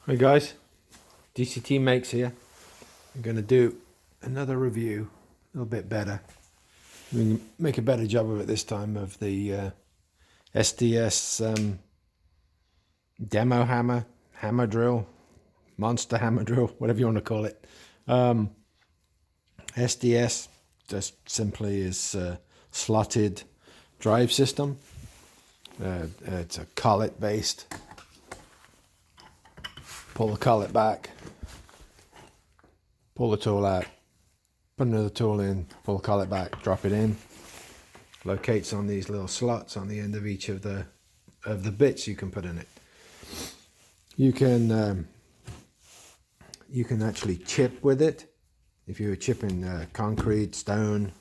Hi guys, dctmakes here. I'm going to do another review, a little bit better. We can make a better job of it this time, of the SDS demo hammer drill, monster hammer drill, whatever you want to call it. SDS just simply is a slotted drive system. It's a collet based. Pull the collet back, pull the tool out, put another tool in, pull the collet back, drop it in. Locates on these little slots on the end of each of the bits you can put in it. You can actually chip with it if you're chipping concrete, stone,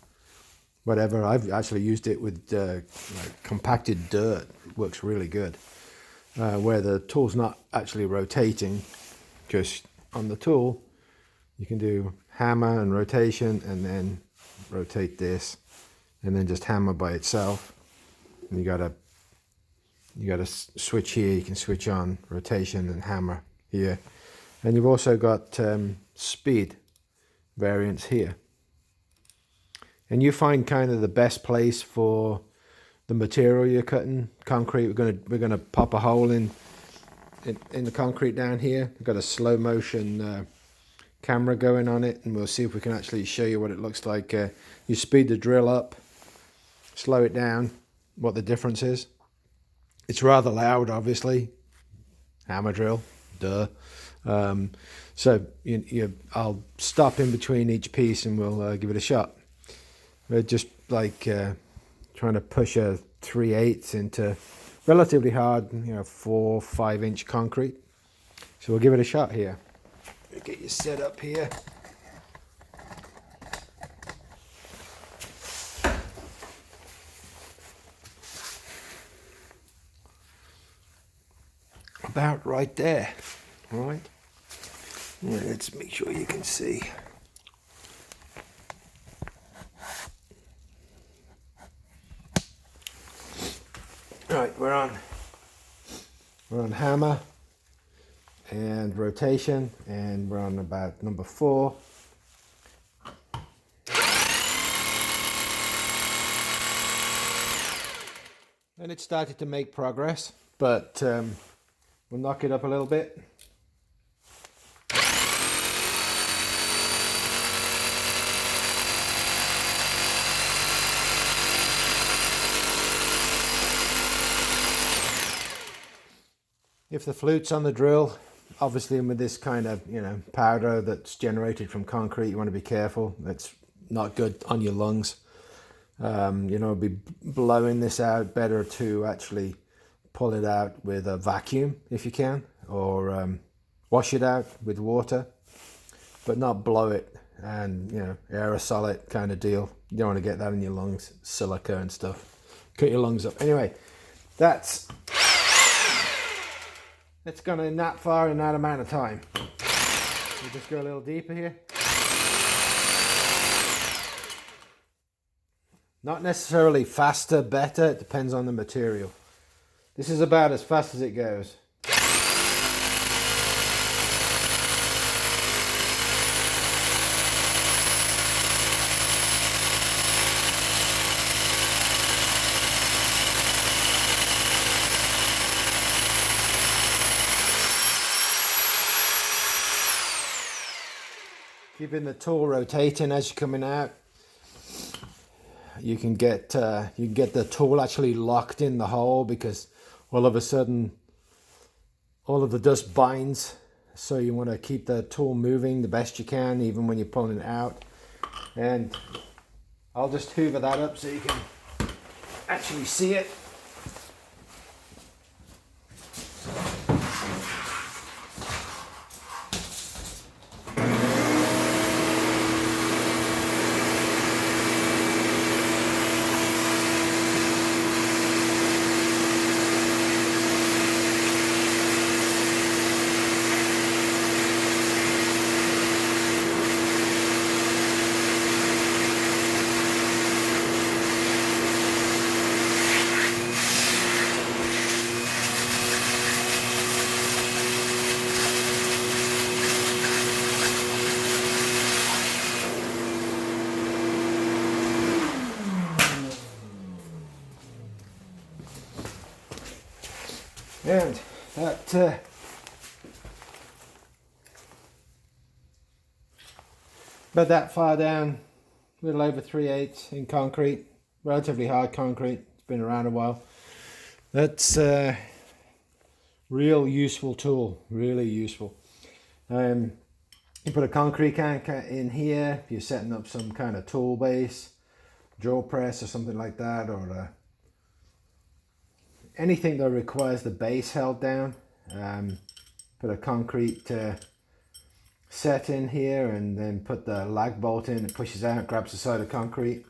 whatever. I've actually used it with like compacted dirt. It works really good. Where the tool's not actually rotating, just on the tool you can do hammer and rotation, and then rotate this, and then just hammer by itself. And you got a switch here. You can switch on rotation and hammer here, and you've also got speed variants here. And you find kind of the best place for the material you're cutting. Concrete, we're gonna pop a hole in the concrete down here. We've got a slow motion camera going on it, and we'll see if we can actually show you what it looks like. You speed the drill up, slow it down, what the difference is. It's rather loud, obviously. Hammer drill, duh. So I'll stop in between each piece and we'll give it a shot. We're just like trying to push a 3/8 into relatively hard, 4-5 inch concrete. So we'll give it a shot here. Get you set up here. About right there. All right. Let's make sure you can see. Right, we're on hammer and rotation, and we're on about number 4. And it started to make progress, but we'll knock it up a little bit. If the flute's on the drill, obviously with this kind of powder that's generated from concrete, you want to be careful. That's not good on your lungs. Be blowing this out. Better to actually pull it out with a vacuum if you can, or wash it out with water, but not blow it and aerosol it kind of deal. You don't want to get that in your lungs, silica and stuff. Cut your lungs up. Anyway, it's gone in that far in that amount of time. We'll just go a little deeper here. Not necessarily faster, better, it depends on the material. This is about as fast as it goes. Keeping the tool rotating as you're coming out. You can get the tool actually locked in the hole, because all of a sudden all of the dust binds. So you want to keep the tool moving the best you can, even when you're pulling it out. And I'll just hoover that up so you can actually see it. And that but that far down, a little over 3/8 in concrete, relatively hard concrete. It's been around a while. That's a real useful tool, really useful. You put a concrete anchor in here if you're setting up some kind of tool base, drill press or something like that, or anything that requires the base held down. Put a concrete set in here and then put the lag bolt in. It pushes out, grabs the side of concrete.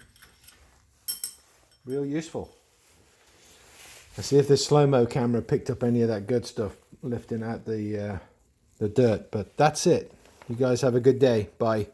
Real useful. Let's see if the slow-mo camera picked up any of that good stuff lifting out the dirt. But that's it. You guys have a good day. Bye.